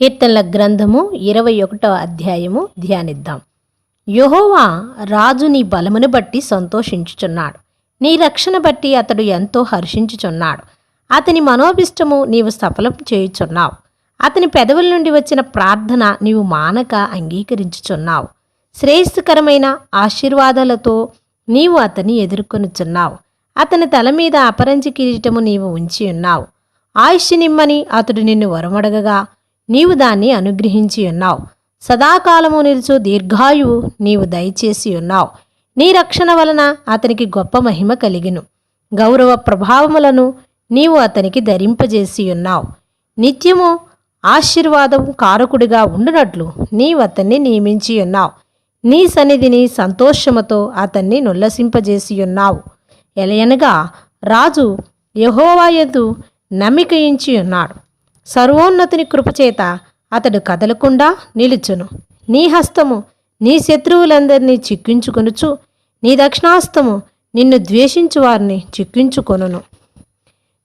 కీర్తనల గ్రంథము 21వ అధ్యాయము ధ్యానిద్దాం. యెహోవా రాజు నీ బలమును బట్టి సంతోషించుచున్నాడు, నీ రక్షణ బట్టి అతడు ఎంతో హర్షించుచున్నాడు. అతని మనోభిష్టము నీవు సఫలం చేయుచున్నావు. అతని పెదవుల నుండి వచ్చిన ప్రార్థన నీవు మానక అంగీకరించుచున్నావు. శ్రేయస్కరమైన ఆశీర్వాదాలతో నీవు అతన్ని ఎదుర్కొనుచున్నావు. అతని తల మీద అపరంజి కిరీటము నీవు ఉంచి ఉన్నావు. ఆయుష్షు నిమ్మని అతడు నిన్ను వరమడగగా నీవు దాన్ని అనుగ్రహించి ఉన్నావు. సదాకాలము నిలుచు దీర్ఘాయువు నీవు దయచేసి ఉన్నావు. నీ రక్షణ వలన అతనికి గొప్ప మహిమ కలిగిను. గౌరవ ప్రభావములను నీవు అతనికి ధరింపజేసి ఉన్నావు. నిత్యము ఆశీర్వాదం కారకుడిగా ఉండునట్లు నీవు అతన్ని నియమించి ఉన్నావు. నీ సన్నిధిని సంతోషముతో అతన్ని నుల్లసింపజేసి ఉన్నావు. ఎలయనగా రాజు యెహోవా యందు నమ్మికయించి ఉన్నాడు. సర్వోన్నతుని కృపచేత అతడు కదలకుండా నిలుచును. నీ హస్తము నీ శత్రువులందరినీ చిక్కించుకొనుచు, నీ దక్షిణాస్తము నిన్ను ద్వేషించు వారిని చిక్కించుకొనును.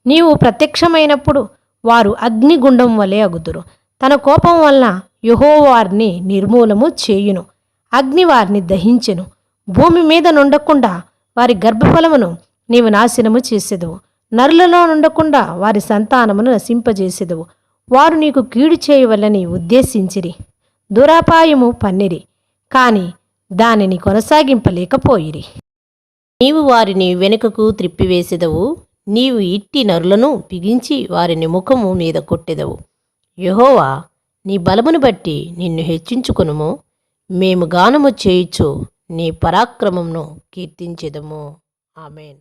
నీవు ప్రత్యక్షమైనప్పుడు వారు అగ్నిగుండం వలె అగుదురు. తన కోపం వలన యెహోవా వారిని నిర్మూలము చేయును. అగ్ని వారిని దహించెను. భూమి మీద నుండకుండా వారి గర్భఫలమును నీవు నాశనము చేసెదవు. నరులలో నుండకుండా వారి సంతానమును నశింపజేసెదవు. వారు నీకు కీడు చేయవలని ఉద్దేశించిరి, దురాపాయము పన్నిరి, కాని దానిని కొనసాగింపలేకపోయిరి. నీవు వారిని వెనుకకు త్రిప్పివేసెదవు. నీవు ఇట్టి నరులను బిగించి వారిని ముఖము మీద కొట్టెదవు. యెహోవా నీ బలమును బట్టి నిన్ను హెచ్చించుకొనుము. మేము గానము చేయుచు నీ పరాక్రమమును కీర్తించెదము. ఆమేన్.